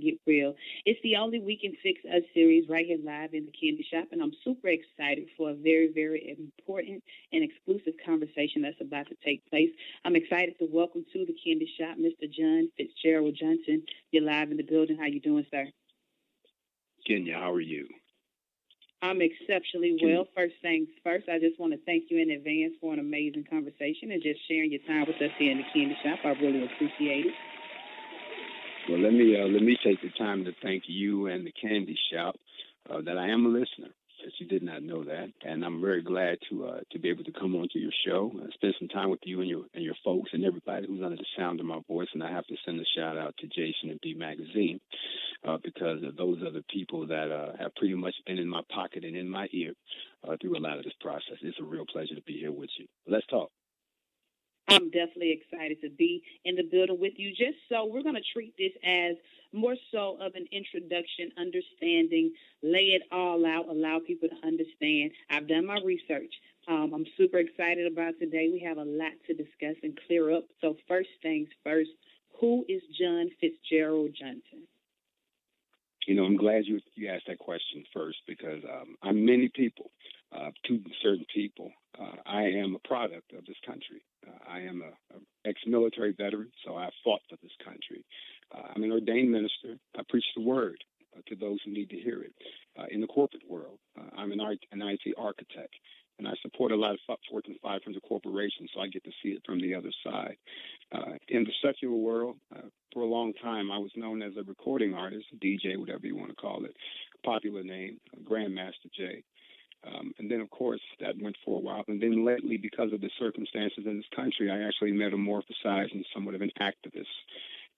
get real. It's the only We Can Fix Us series right here live in the Candy Shop, and I'm super excited for a very, very important and exclusive conversation that's about to take place. I'm excited to welcome to the Candy Shop Mr. John Fitzgerald Johnson. You're live in the building. How you doing, sir? Kenya, how are you? I'm exceptionally well. First things first, I just want to thank you in advance for an amazing conversation and just sharing your time with us here in the Candy Shop. I really appreciate it. Well, let me take the time to thank you and the Candy Shop that I am a listener. Since you did not know that, and I'm very glad to be able to come onto your show and spend some time with you and your folks and everybody who's under the sound of my voice. And I have to send a shout out to Jason and B Magazine because those are the people that have pretty much been in my pocket and in my ear through a lot of this process. It's a real pleasure to be here with you. Let's talk. I'm definitely excited to be in the building with you. Just so we're going to treat this as more so of an introduction, understanding, lay it all out, allow people to understand. I've done my research. I'm super excited about today. We have a lot to discuss and clear up. So first things first, who is John Fitzgerald Johnson? You know, I'm glad you asked that question first because I'm many people, to certain people. I am a product of this country. I am an ex-military veteran, so I fought for this country. I'm an ordained minister. I preach the word to those who need to hear it. In the corporate world, I'm an IT architect, and I support a lot of Fortune 500 corporations, so I get to see it from the other side. In the secular world, for a long time, I was known as a recording artist, DJ, whatever you want to call it, popular name, Grandmaster J. And then, of course, that went for a while. And then lately, because of the circumstances in this country, I actually metamorphosized into somewhat of an activist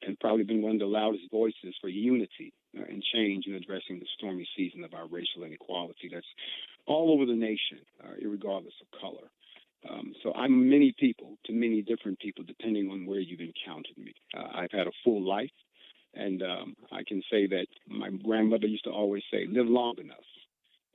and probably been one of the loudest voices for unity and change in addressing the stormy season of our racial inequality that's all over the nation, irregardless of color. So I'm many people to many different people, depending on where you've encountered me. I've had a full life, and I can say that my grandmother used to always say, live long enough,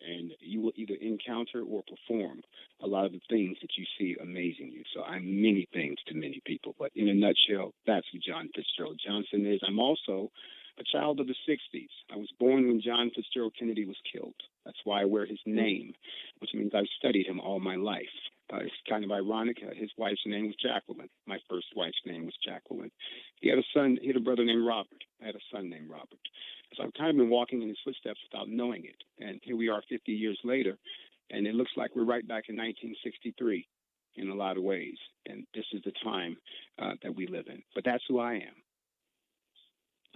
and you will either encounter or perform a lot of the things that you see amazing you. So I'm many things to many people, but in a nutshell, that's who John Fitzgerald Johnson is. I'm also a child of the 60s. I was born when John Fitzgerald Kennedy was killed. That's why I wear his name, which means I've studied him all my life. It's kind of ironic. His wife's name was Jacqueline. My first wife's name was Jacqueline. He had a brother named Robert. I had a son named Robert. So I've kind of been walking in his footsteps without knowing it. And here we are 50 years later, and it looks like we're right back in 1963 in a lot of ways. And this is the time that we live in. But that's who I am.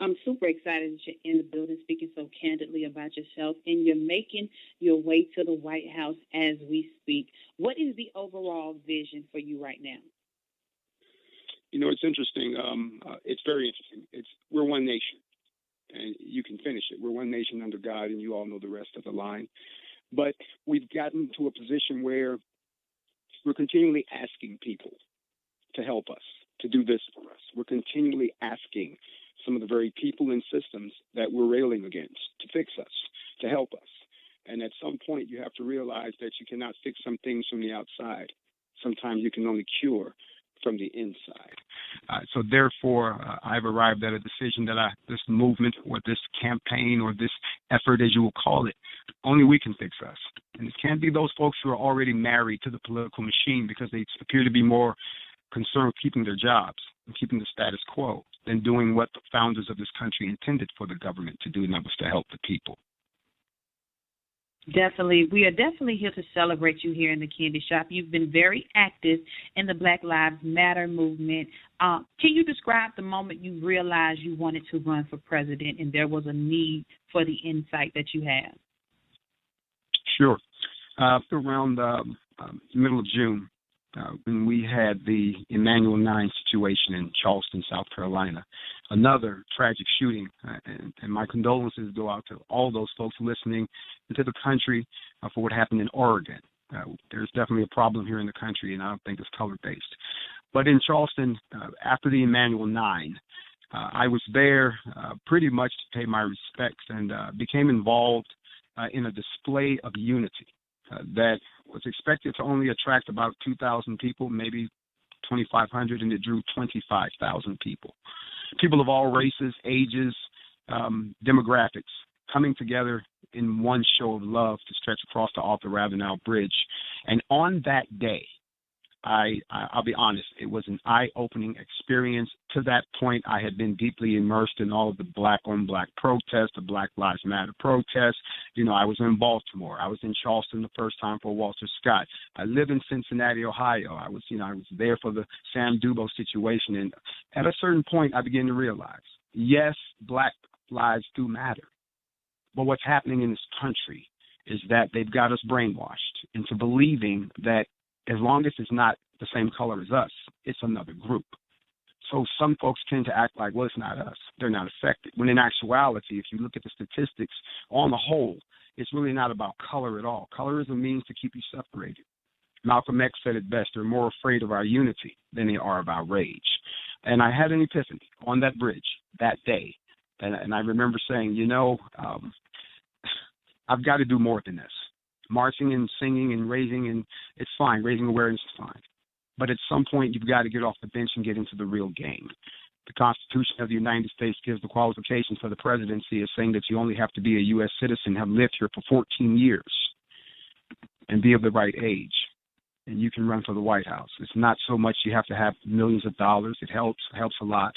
I'm super excited that you're in the building speaking so candidly about yourself, and you're making your way to the White House as we speak. What is the overall vision for you right now? You know, it's interesting. It's very interesting. We're one nation, and you can finish it. We're one nation under God, and you all know the rest of the line. But we've gotten to a position where we're continually asking people to help us, to do this for us. We're continually asking some of the very people and systems that we're railing against to fix us, to help us. And at some point, you have to realize that you cannot fix some things from the outside. Sometimes you can only cure from the inside. So therefore, I've arrived at a decision that this movement or this campaign or this effort, as you will call it, only we can fix us. And it can't be those folks who are already married to the political machine because they appear to be more concerned with keeping their jobs and keeping the status quo than doing what the founders of this country intended for the government to do, and that was to help the people. Definitely. We are definitely here to celebrate you here in the Candy Shop. You've been very active in the Black Lives Matter movement. Can you describe the moment you realized you wanted to run for president and there was a need for the insight that you have? Sure. Around the middle of June, when we had the Emanuel 9 situation in Charleston, South Carolina, another tragic shooting, and my condolences go out to all those folks listening and to the country for what happened in Oregon. There's definitely a problem here in the country, and I don't think it's color-based. But in Charleston, after the Emanuel 9, I was there pretty much to pay my respects and became involved in a display of unity that was expected to only attract about 2,000 people, maybe 2,500, and it drew 25,000 people. People of all races, ages, demographics coming together in one show of love to stretch across the Arthur Ravenel Bridge. And on that day, I'll be honest, it was an eye-opening experience. To that point, I had been deeply immersed in all of the black-on-black protests, the Black Lives Matter protests. You know, I was in Baltimore. I was in Charleston the first time for Walter Scott. I live in Cincinnati, Ohio. I was there for the Sam Dubose situation. And at a certain point, I began to realize, yes, black lives do matter. But what's happening in this country is that they've got us brainwashed into believing that as long as it's not the same color as us, it's another group. So some folks tend to act like, well, it's not us. They're not affected. When in actuality, if you look at the statistics, on the whole, it's really not about color at all. Color is a means to keep you separated. Malcolm X said it best, they're more afraid of our unity than they are of our rage. And I had an epiphany on that bridge that day. And I remember saying, I've got to do more than this. Marching and singing and raising, and it's fine. Raising awareness is fine. But at some point, you've got to get off the bench and get into the real game. The Constitution of the United States gives the qualifications for the presidency as saying that you only have to be a U.S. citizen, have lived here for 14 years, and be of the right age, and you can run for the White House. It's not so much you have to have millions of dollars. It helps a lot.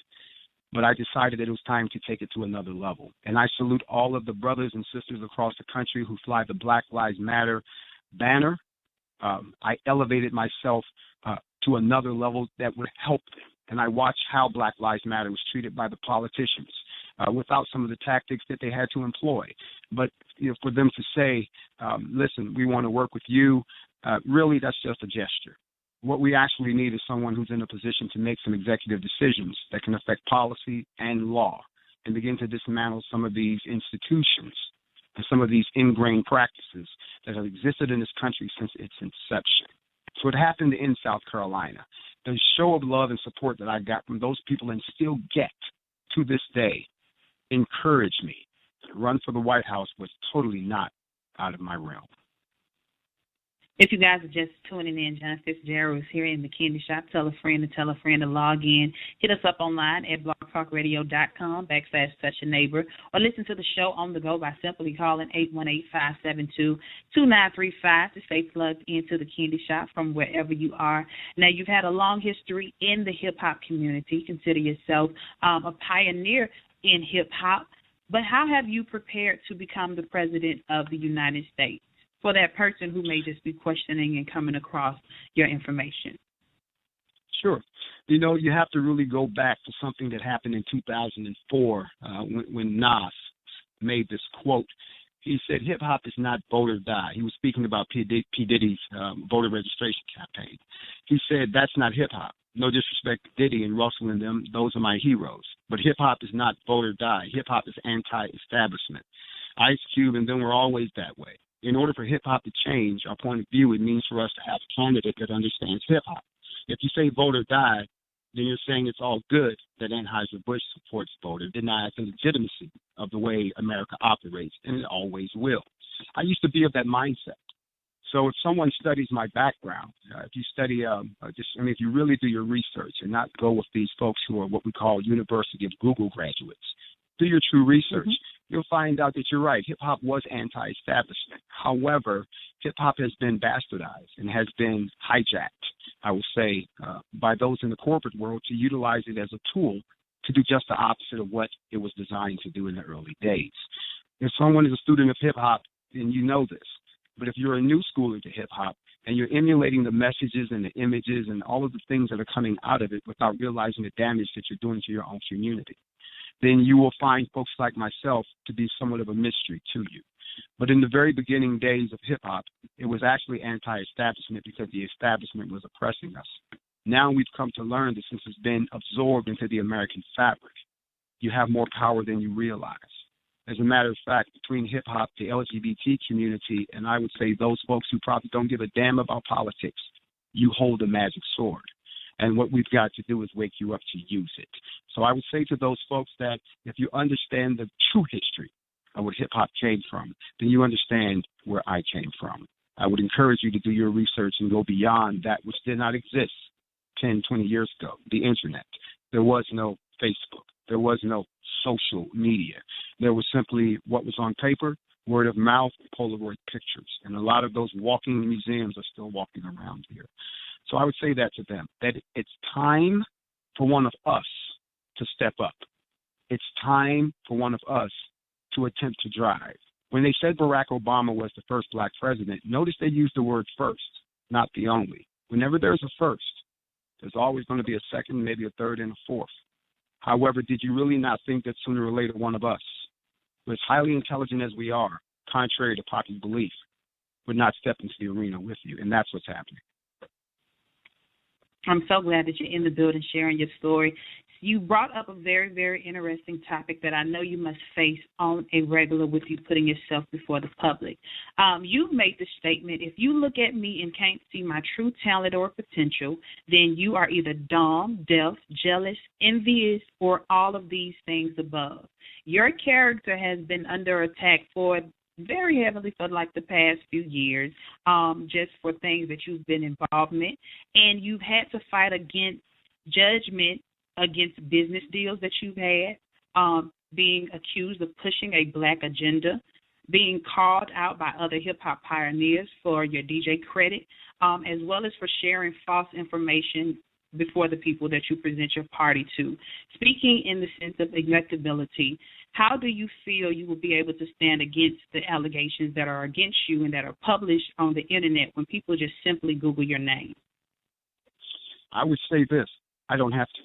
But I decided that it was time to take it to another level. And I salute all of the brothers and sisters across the country who fly the Black Lives Matter banner. I elevated myself to another level that would help them. And I watched how Black Lives Matter was treated by the politicians without some of the tactics that they had to employ. But for them to say, listen, we want to work with you, really that's just a gesture. What we actually need is someone who's in a position to make some executive decisions that can affect policy and law and begin to dismantle some of these institutions and some of these ingrained practices that have existed in this country since its inception. So it happened in South Carolina. The show of love and support that I got from those people and still get to this day encouraged me. To run for the White House was totally not out of my realm. If you guys are just tuning in, John Fitzgerald is here in the Candy Shop. Tell a friend to log in. Hit us up online at blogtalkradio.com/touch a neighbor, or listen to the show on the go by simply calling 818-572-2935 to stay plugged into the Candy Shop from wherever you are. Now, you've had a long history in the hip-hop community. Consider yourself a pioneer in hip-hop. But how have you prepared to become the President of the United States? For that person who may just be questioning and coming across your information? Sure. You have to really go back to something that happened in 2004 when Nas made this quote. He said, hip-hop is not vote or die. He was speaking about P. Diddy's voter registration campaign. He said, that's not hip-hop. No disrespect to Diddy and Russell and them. Those are my heroes. But hip-hop is not vote or die. Hip-hop is anti-establishment. Ice Cube and them were always that way. In order for hip-hop to change our point of view, it means for us to have a candidate that understands hip-hop. If you say vote or die, then you're saying it's all good that Anheuser-Busch supports vote. It denies the legitimacy of the way America operates, and it always will. I used to be of that mindset. So if someone studies my background, if you study, if you really do your research and not go with these folks who are what we call University of Google graduates, do your true research. You'll find out that you're right. Hip-hop was anti-establishment. However, hip-hop has been bastardized and has been hijacked, I would say, by those in the corporate world to utilize it as a tool to do just the opposite of what it was designed to do in the early days. If someone is a student of hip-hop, then you know this. But if you're a new schooler to hip-hop and you're emulating the messages and the images and all of the things that are coming out of it without realizing the damage that you're doing to your own community, then you will find folks like myself to be somewhat of a mystery to you. But in the very beginning days of hip-hop, it was actually anti-establishment because the establishment was oppressing us. Now we've come to learn that since it's been absorbed into the American fabric, you have more power than you realize. As a matter of fact, between hip-hop, the LGBT community, and I would say those folks who probably don't give a damn about politics, you hold a magic sword. And what we've got to do is wake you up to use it. So I would say to those folks that if you understand the true history of where hip-hop came from, then you understand where I came from. I would encourage you to do your research and go beyond that which did not exist 10, 20 years ago, the Internet. There was no Facebook. There was no social media. There was simply what was on paper, word of mouth, Polaroid pictures. And a lot of those walking museums are still walking around here. So I would say that to them, that it's time for one of us to step up. It's time for one of us to attempt to drive. When they said Barack Obama was the first black president, notice they used the word first, not the only. Whenever there's a first, there's always going to be a second, maybe a third, and a fourth. However, did you really not think that sooner or later one of us, who as highly intelligent as we are, contrary to popular belief, would not step into the arena with you? And that's what's happening. I'm so glad that you're in the building sharing your story. You brought up a very, very interesting topic that I know you must face on a regular with you putting yourself before the public. You've made the statement, if you look at me and can't see my true talent or potential, then you are either dumb, deaf, jealous, envious, or all of these things above. Your character has been under attack for very heavily for like the past few years, just for things that you've been involved in, and you've had to fight against judgment against business deals that you've had, being accused of pushing a black agenda, being called out by other hip-hop pioneers for your DJ credit, as well as for sharing false information before the people that you present your party to. Speaking in the sense of electability, how do you feel you will be able to stand against the allegations that are against you and that are published on the Internet when people just simply Google your name? I would say this, I don't have to,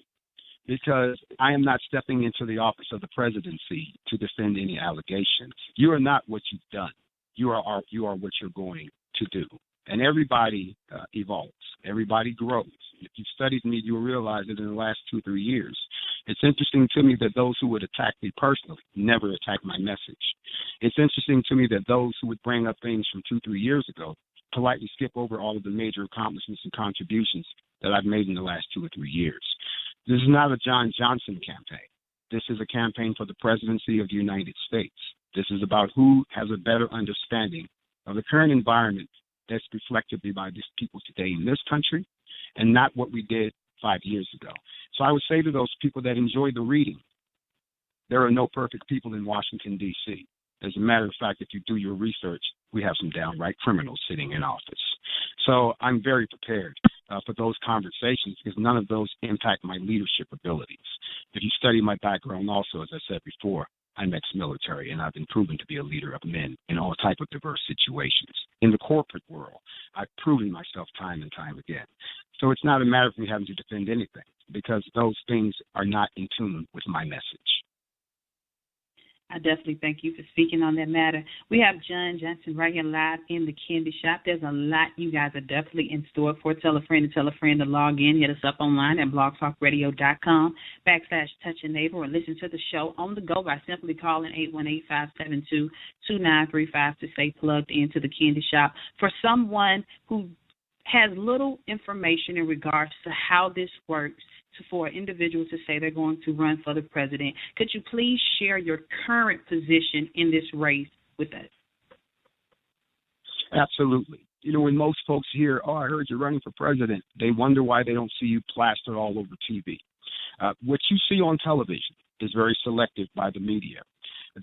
because I am not stepping into the office of the presidency to defend any allegations. You are not what you've done. You are what you're going to do. And everybody evolves. Everybody grows. If you've studied me, you'll realize that in the last 2-3 years, it's interesting to me that those who would attack me personally never attack my message. It's interesting to me that those who would bring up things from 2-3 years ago politely skip over all of the major accomplishments and contributions that I've made in the last 2 or 3 years. This is not a John Johnson campaign. This is a campaign for the presidency of the United States. This is about who has a better understanding of the current environment that's reflected by these people today in this country and not what we did 5 years ago. So I would say to those people that enjoy the reading, there are no perfect people in Washington, D.C. As a matter of fact, if you do your research, we have some downright criminals sitting in office. So I'm very prepared for those conversations because none of those impact my leadership abilities. If you study my background also, as I said before, I'm ex-military, and I've been proven to be a leader of men in all types of diverse situations. In the corporate world, I've proven myself time and time again. So it's not a matter of me having to defend anything because those things are not in tune with my message. I definitely thank you for speaking on that matter. We have John Johnson right here live in the Candy Shop. There's a lot you guys are definitely in store for. Tell a friend to log in. Hit us up online at blogtalkradio.com/touchaneighbor or listen to the show on the go by simply calling 818-572-2935 to stay plugged into the Candy Shop. For someone who has little information in regards to how this works, for an individual to say they're going to run for the president, could you please share your current position in this race with us? Absolutely. You know, when most folks hear, oh, I heard you're running for president, they wonder why they don't see you plastered all over TV. What you see on television is very selective by the media.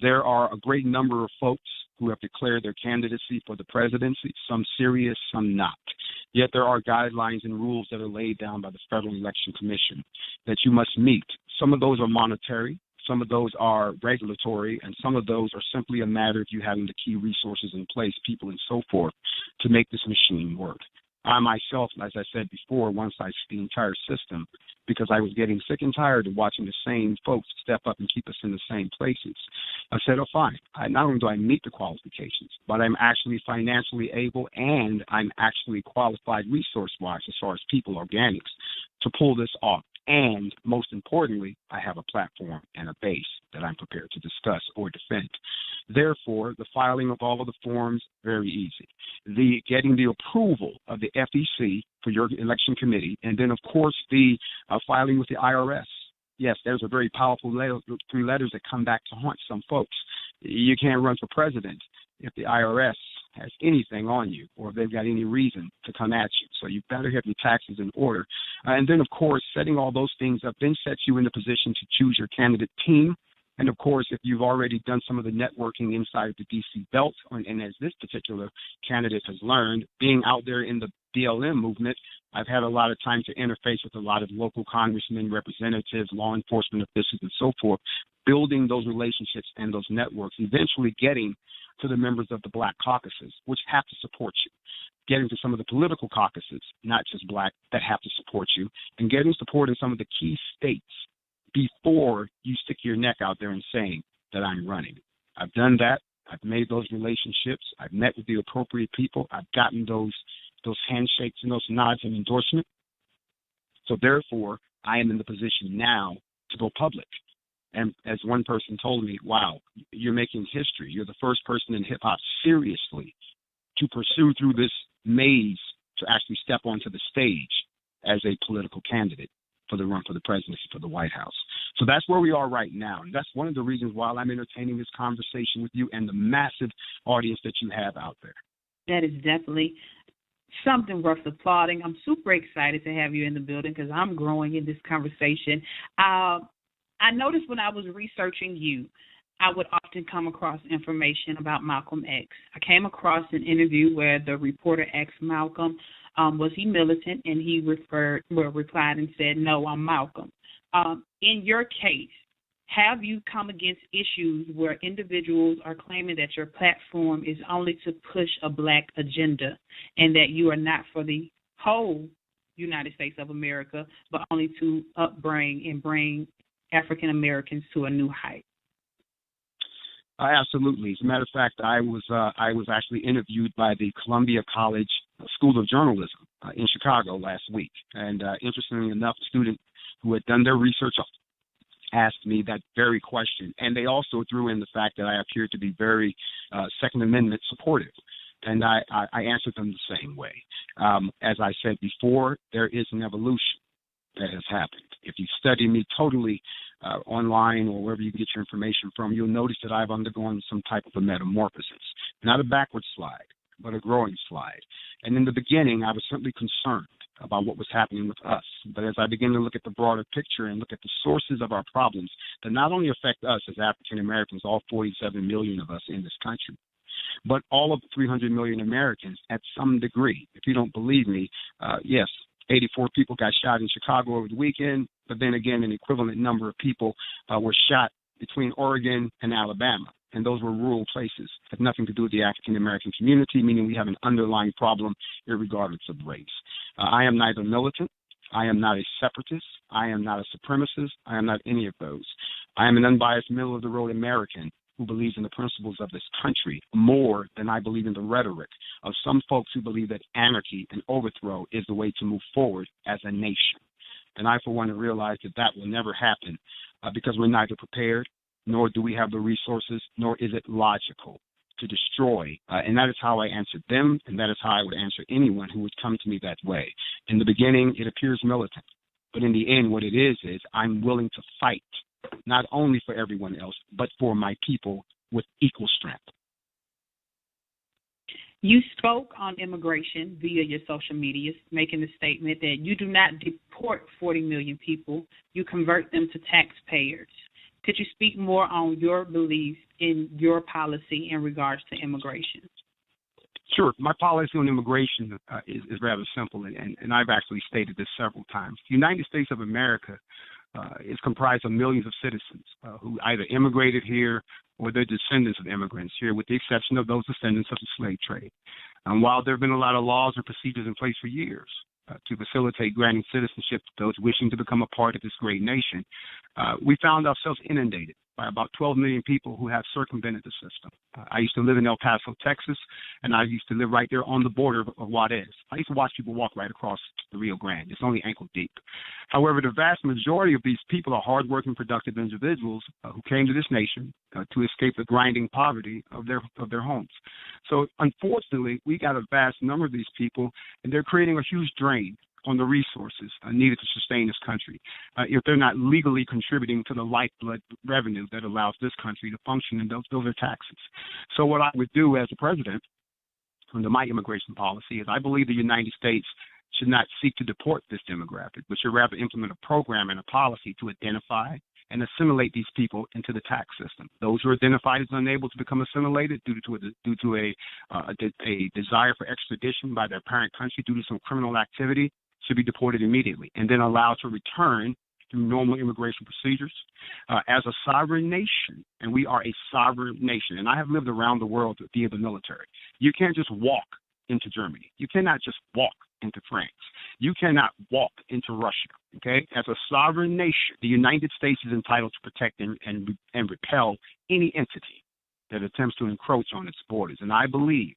There are a great number of folks who have declared their candidacy for the presidency, some serious, some not. Yet there are guidelines and rules that are laid down by the Federal Election Commission that you must meet. Some of those are monetary, some of those are regulatory, and some of those are simply a matter of you having the key resources in place, people and so forth, to make this machine work. I myself, as I said before, once I see the entire system, because I was getting sick and tired of watching the same folks step up and keep us in the same places. I said, oh, fine. Not only do I meet the qualifications, but I'm actually financially able and I'm actually qualified resource-wise as far as people, organics, to pull this off. And most importantly, I have a platform and a base that I'm prepared to discuss or defend. Therefore, the filing of all of the forms, very easy. The getting the approval of the FEC for your election committee, and then, of course, the filing with the IRS. Yes, there's a very powerful 3 letters that come back to haunt some folks. You can't run for president if the IRS has anything on you or if they've got any reason to come at you. So you better have your taxes in order. And then, of course, setting all those things up then sets you in the position to choose your candidate team And, of course, if you've already done some of the networking inside of the D.C. belt, and as this particular candidate has learned, being out there in the BLM movement, I've had a lot of time to interface with a lot of local congressmen, representatives, law enforcement officials, and so forth, building those relationships and those networks, eventually getting to the members of the Black caucuses, which have to support you, getting to some of the political caucuses, not just Black, that have to support you, and getting support in some of the key states before you stick your neck out there and saying that I'm running. I've done that. I've made those relationships. I've met with the appropriate people. I've gotten those handshakes and those nods and endorsement. So therefore, I am in the position now to go public. And as one person told me, wow, you're making history. You're the first person in hip-hop seriously to pursue through this maze to actually step onto the stage as a political candidate for the run for the presidency for the White House. So that's where we are right now. And that's one of the reasons why I'm entertaining this conversation with you and the massive audience that you have out there. That is definitely something worth applauding. I'm super excited to have you in the building because I'm growing in this conversation. I noticed when I was researching you, I would often come across information about Malcolm X. I came across an interview where the reporter asked Malcolm, was he militant? And he replied and said, no, I'm Malcolm. In your case, have you come against issues where individuals are claiming that your platform is only to push a Black agenda and that you are not for the whole United States of America, but only to upbring and bring African Americans to a new height? Absolutely. As a matter of fact, I was actually interviewed by the Columbia College School of Journalism in Chicago last week. And interestingly enough, a student who had done their research asked me that very question. And they also threw in the fact that I appeared to be very Second Amendment supportive. And I answered them the same way. As I said before, there is an evolution that has happened. If you study me totally online or wherever you get your information from, you'll notice that I've undergone some type of a metamorphosis, not a backward slide, but a growing slide. And in the beginning, I was simply concerned about what was happening with us. But as I began to look at the broader picture and look at the sources of our problems that not only affect us as African Americans, all 47 million of us in this country, but all of the 300 million Americans at some degree. If you don't believe me, yes, 84 people got shot in Chicago over the weekend, but then again, an equivalent number of people were shot between Oregon and Alabama, and those were rural places. Had nothing to do with the African-American community, meaning we have an underlying problem irregardless of race. I am neither militant. I am not a separatist. I am not a supremacist. I am not any of those. I am an unbiased, middle-of-the-road American who believes in the principles of this country more than I believe in the rhetoric of some folks who believe that anarchy and overthrow is the way to move forward as a nation. And I, for one, realize that that will never happen because we're neither prepared, nor do we have the resources, nor is it logical to destroy. And that is how I answered them, and that is how I would answer anyone who would come to me that way. In the beginning, it appears militant. But in the end, what it is I'm willing to fight, not only for everyone else, but for my people with equal strength. You spoke on immigration via your social media, making the statement that you do not deport 40 million people, you convert them to taxpayers. Could you speak more on your beliefs in your policy in regards to immigration? Sure. My policy on immigration is rather simple, and I've actually stated this several times. The United States of America is comprised of millions of citizens who either immigrated here or they're descendants of immigrants here, with the exception of those descendants of the slave trade. While there have been a lot of laws and procedures in place for years to facilitate granting citizenship to those wishing to become a part of this great nation, we found ourselves inundated by about 12 million people who have circumvented the system. I used to live in El Paso, Texas, and I used to live right there on the border of Juarez. I used to watch people walk right across the Rio Grande. It's only ankle deep. However, the vast majority of these people are hardworking, productive individuals who came to this nation to escape the grinding poverty of their homes. So, unfortunately, we got a vast number of these people, and they're creating a huge drain on the resources needed to sustain this country if they're not legally contributing to the lifeblood revenue that allows this country to function, and those are taxes. So what I would do as a president under my immigration policy is I believe the United States should not seek to deport this demographic, but should rather implement a program and a policy to identify, and assimilate these people into the tax system. Those who are identified as unable to become assimilated due to a desire for extradition by their parent country due to some criminal activity should be deported immediately and then allowed to return through normal immigration procedures. As a sovereign nation, and we are a sovereign nation, and I have lived around the world via the military, you can't just walk into Germany. You cannot just walk into France. You cannot walk into Russia, okay? As a sovereign nation, the United States is entitled to protect and repel any entity that attempts to encroach on its borders. And I believe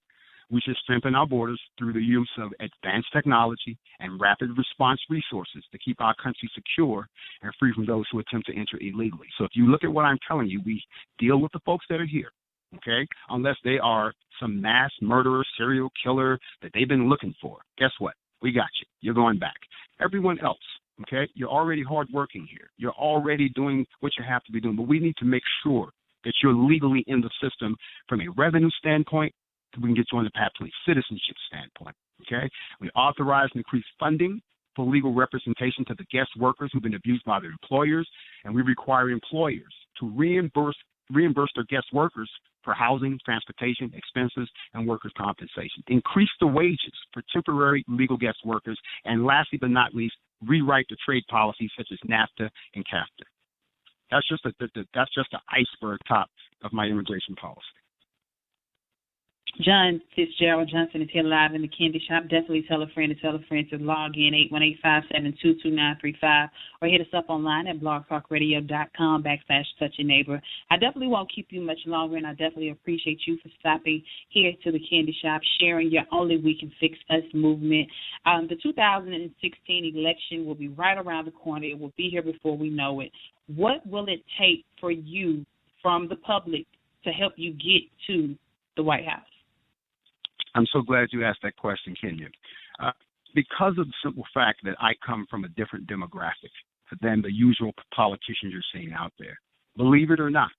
we should strengthen our borders through the use of advanced technology and rapid response resources to keep our country secure and free from those who attempt to enter illegally. So if you look at what I'm telling you, we deal with the folks that are here, okay, unless they are some mass murderer, serial killer that they've been looking for. Guess what? We got you. You're going back. Everyone else, okay, you're already hardworking here. You're already doing what you have to be doing, but we need to make sure that you're legally in the system from a revenue standpoint, so we can get you on the path to a citizenship standpoint, okay? We authorize and increase funding for legal representation to the guest workers who've been abused by their employers, and we require employers to reimburse their guest workers for housing, transportation, expenses, and workers' compensation. Increase the wages for temporary legal guest workers, and lastly but not least, rewrite the trade policies such as NAFTA and CAFTA. That's just the iceberg top of my immigration policy. John Fitzgerald Johnson is here live in the Candy Shop. Definitely tell a friend to log in 818-572-2935 or hit us up online at blogtalkradio.com/touchingneighbor. I definitely won't keep you much longer, and I definitely appreciate you for stopping here to the Candy Shop, sharing your Only We Can Fix Us movement. The 2016 election will be right around the corner. It will be here before we know it. What will it take for you from the public to help you get to the White House? I'm so glad you asked that question, Kenya. Because of the simple fact that I come from a different demographic than the usual politicians you're seeing out there. Believe it or not,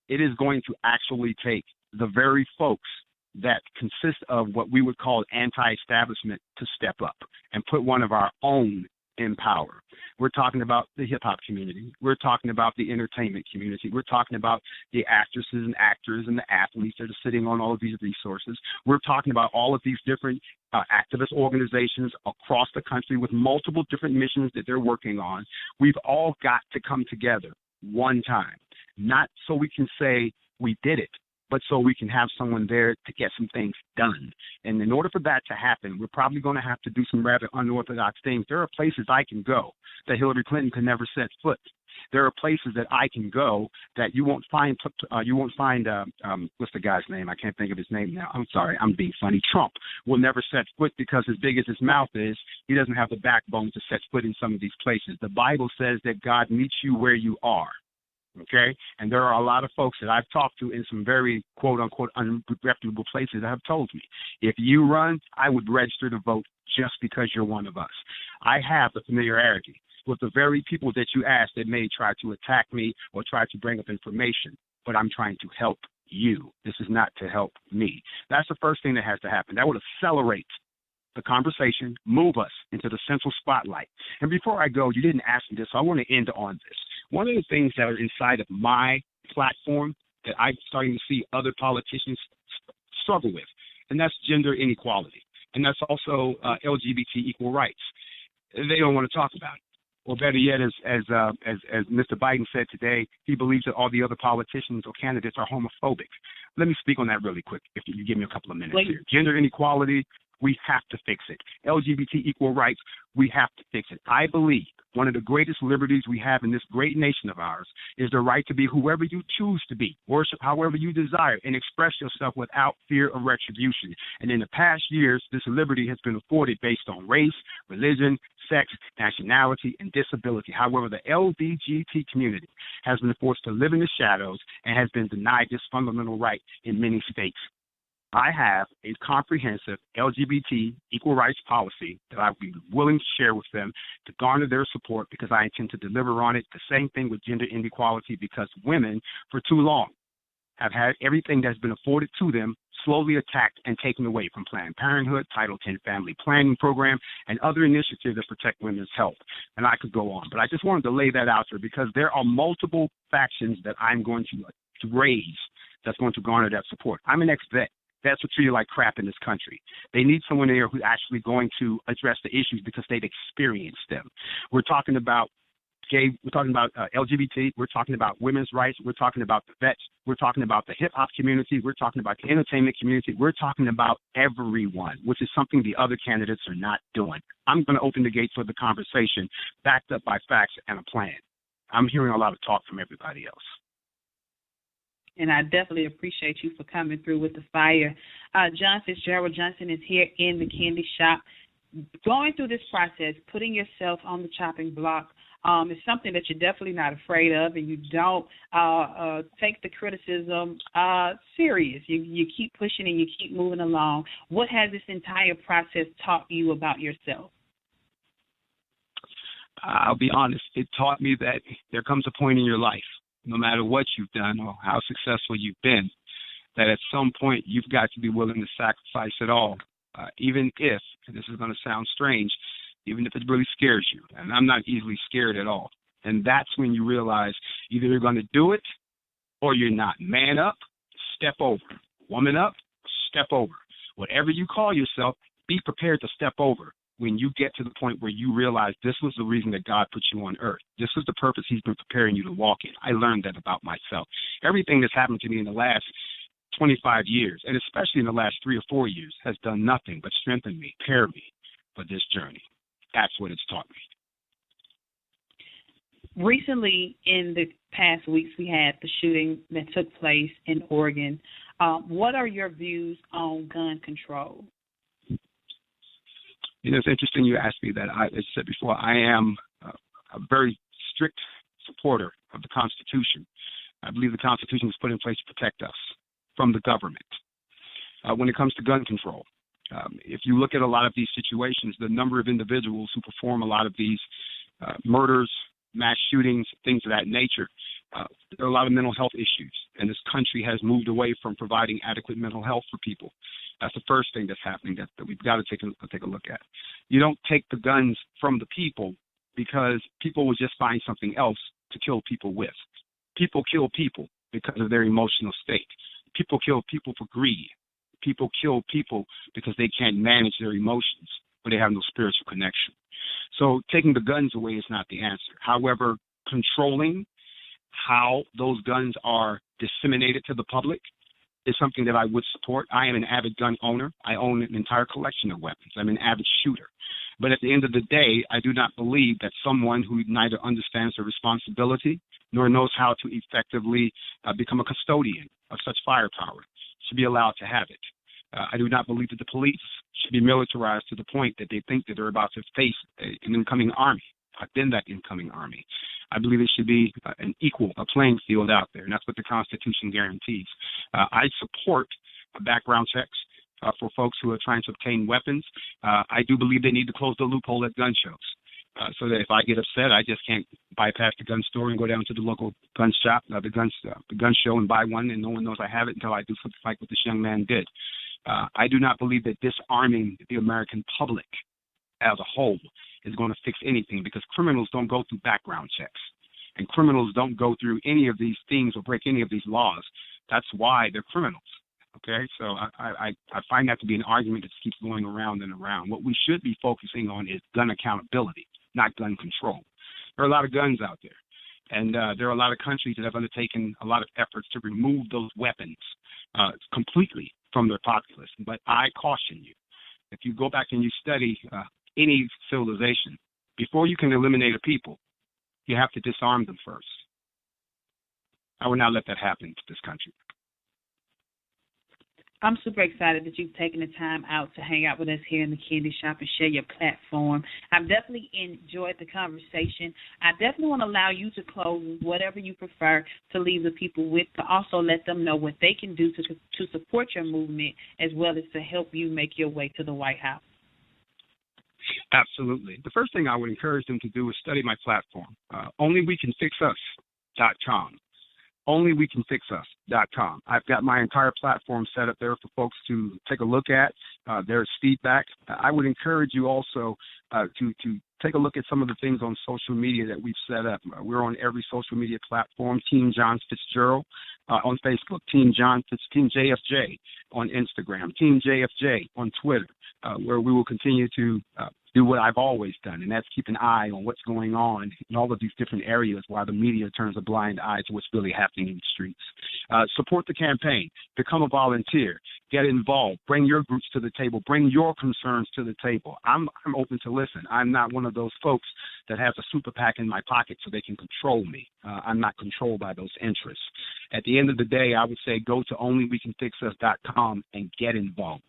it is going to actually take the very folks that consist of what we would call anti-establishment to step up and put one of our own in power. We're talking about the hip-hop community. We're talking about the entertainment community. We're talking about the actresses and actors and the athletes that are sitting on all of these resources. We're talking about all of these different activist organizations across the country with multiple different missions that they're working on. We've all got to come together one time, not so we can say we did it, but so we can have someone there to get some things done. And in order for that to happen, we're probably going to have to do some rather unorthodox things. There are places I can go that Hillary Clinton could never set foot. There are places that I can go that you won't find what's the guy's name? I can't think of his name now. I'm sorry, I'm being funny. Trump will never set foot because as big as his mouth is, he doesn't have the backbone to set foot in some of these places. The Bible says that God meets you where you are. Okay, and there are a lot of folks that I've talked to in some very quote-unquote unreputable places that have told me, if you run, I would register to vote just because you're one of us. I have the familiarity with the very people that you asked that may try to attack me or try to bring up information, but I'm trying to help you. This is not to help me. That's the first thing that has to happen. That would accelerate the conversation, move us into the central spotlight. And before I go, you didn't ask me this, so I want to end on this. One of the things that are inside of my platform that I'm starting to see other politicians struggle with, and that's gender inequality, and that's also LGBT equal rights. They don't want to talk about it. Or better yet, as Mr. Biden said today, he believes that all the other politicians or candidates are homophobic. Let me speak on that really quick, if you give me a couple of minutes here. Gender inequality, we have to fix it. LGBT equal rights, we have to fix it. I believe one of the greatest liberties we have in this great nation of ours is the right to be whoever you choose to be, worship however you desire, and express yourself without fear of retribution. And in the past years, this liberty has been afforded based on race, religion, sex, nationality, and disability. However, the LGBT community has been forced to live in the shadows and has been denied this fundamental right in many states. I have a comprehensive LGBT equal rights policy that I would be willing to share with them to garner their support because I intend to deliver on it. The same thing with gender inequality because women, for too long, have had everything that's been afforded to them slowly attacked and taken away from Planned Parenthood, Title X family planning program, and other initiatives that protect women's health. And I could go on, but I just wanted to lay that out there because there are multiple factions that I'm going to raise that's going to garner that support. I'm an ex-vet. Vets are treated like crap in this country. They need someone there who's actually going to address the issues because they've experienced them. We're talking about gay, we're talking about LGBT, we're talking about women's rights, we're talking about the vets, we're talking about the hip-hop community, we're talking about the entertainment community, we're talking about everyone, which is something the other candidates are not doing. I'm going to open the gates for the conversation backed up by facts and a plan. I'm hearing a lot of talk from everybody else. And I definitely appreciate you for coming through with the fire. John Fitzgerald Johnson is here in the candy shop. Going through this process, putting yourself on the chopping block, is something that you're definitely not afraid of, and you don't take the criticism serious. You keep pushing and you keep moving along. What has this entire process taught you about yourself? I'll be honest. It taught me that there comes a point in your life, no matter what you've done or how successful you've been, that at some point you've got to be willing to sacrifice it all, even if, and this is going to sound strange, even if it really scares you. And I'm not easily scared at all. And that's when you realize either you're going to do it or you're not. Man up, step over. Woman up, step over. Whatever you call yourself, be prepared to step over when you get to the point where you realize this was the reason that God put you on earth. This was the purpose he's been preparing you to walk in. I learned that about myself. Everything that's happened to me in the last 25 years, and especially in the last 3 or 4 years, has done nothing but strengthen me, prepare me for this journey. That's what it's taught me. Recently, in the past weeks, we had the shooting that took place in Oregon. What are your views on gun control? You know, it's interesting you asked me that. As I said before, I am a very strict supporter of the Constitution. I believe the Constitution was put in place to protect us from the government. When it comes to gun control, if you look at a lot of these situations, the number of individuals who perform a lot of these murders, mass shootings, things of that nature, there are a lot of mental health issues, and this country has moved away from providing adequate mental health for people. That's the first thing that's happening that we've got to take a look at. You don't take the guns from the people because people will just find something else to kill people with. People kill people because of their emotional state. People kill people for greed. People kill people because they can't manage their emotions or they have no spiritual connection. So taking the guns away is not the answer. However, controlling how those guns are disseminated to the public is something that I would support. I am an avid gun owner. I own an entire collection of weapons. I'm an avid shooter. But at the end of the day, I do not believe that someone who neither understands their responsibility nor knows how to effectively become a custodian of such firepower should be allowed to have it. I do not believe that the police should be militarized to the point that they think that they're about to face an incoming army. I've been that incoming army. I believe it should be an equal, a playing field out there, and that's what the Constitution guarantees. I support background checks for folks who are trying to obtain weapons. I do believe they need to close the loophole at gun shows, so that if I get upset, I just can't bypass the gun store and go down to the local gun shop, the gun show, and buy one, and no one knows I have it until I do something like what this young man did. I do not believe that disarming the American public as a whole is going to fix anything, because criminals don't go through background checks, and criminals don't go through any of these things or break any of these laws. That's why they're criminals. Okay, so I find that to be an argument that keeps going around and around. What we should be focusing on is gun accountability, not gun control. There are a lot of guns out there, and there are a lot of countries that have undertaken a lot of efforts to remove those weapons completely from their populace. But I caution you, if you go back and you study any civilization, before you can eliminate a people, you have to disarm them first. I will not let that happen to this country. I'm super excited that you've taken the time out to hang out with us here in the Candy Shop and share your platform. I've definitely enjoyed the conversation. I definitely want to allow you to close whatever you prefer to leave the people with, but also let them know what they can do to support your movement, as well as to help you make your way to the White House. Absolutely. The first thing I would encourage them to do is study my platform, onlywecanfixus.com. onlywecanfixus.com. I've got my entire platform set up there for folks to take a look at. There's feedback. I would encourage you also to take a look at some of the things on social media that we've set up. We're on every social media platform. Team John Fitzgerald on Facebook. Team JFJ on Instagram. Team JFJ on Twitter, where we will continue to do what I've always done, and that's keep an eye on what's going on in all of these different areas while the media turns a blind eye to what's really happening in the streets. Support the campaign. Become a volunteer. Get involved. Bring your groups to the table. Bring your concerns to the table. I'm open to listen. I'm not one of those folks that has a super PAC in my pocket so they can control me. I'm not controlled by those interests. At the end of the day, I would say go to onlywecanfixus.com and get involved.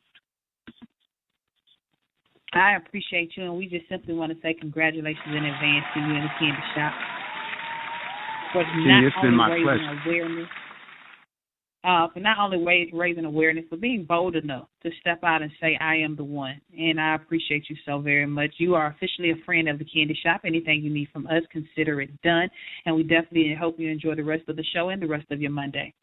I appreciate you, and we just simply want to say congratulations in advance to you and the Candy Shop for not only raising awareness, but being bold enough to step out and say, I am the one. And I appreciate you so very much. You are officially a friend of the Candy Shop. Anything you need from us, consider it done. And we definitely hope you enjoy the rest of the show and the rest of your Monday.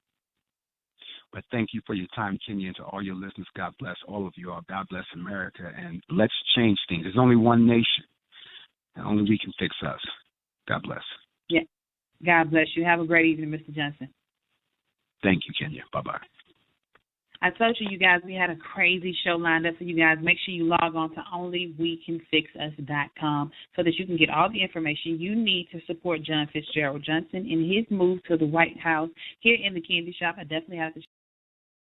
But thank you for your time, Kenya, and to all your listeners. God bless all of you all. God bless America. And let's change things. There's only one nation, and only we can fix us. God bless. Yeah. God bless you. Have a great evening, Mr. Johnson. Thank you, Kenya. Bye-bye. I told you guys, we had a crazy show lined up for you guys. Make sure you log on to onlywecanfixus.com so that you can get all the information you need to support John Fitzgerald Johnson in his move to the White House here in the Candy Shop. I definitely have to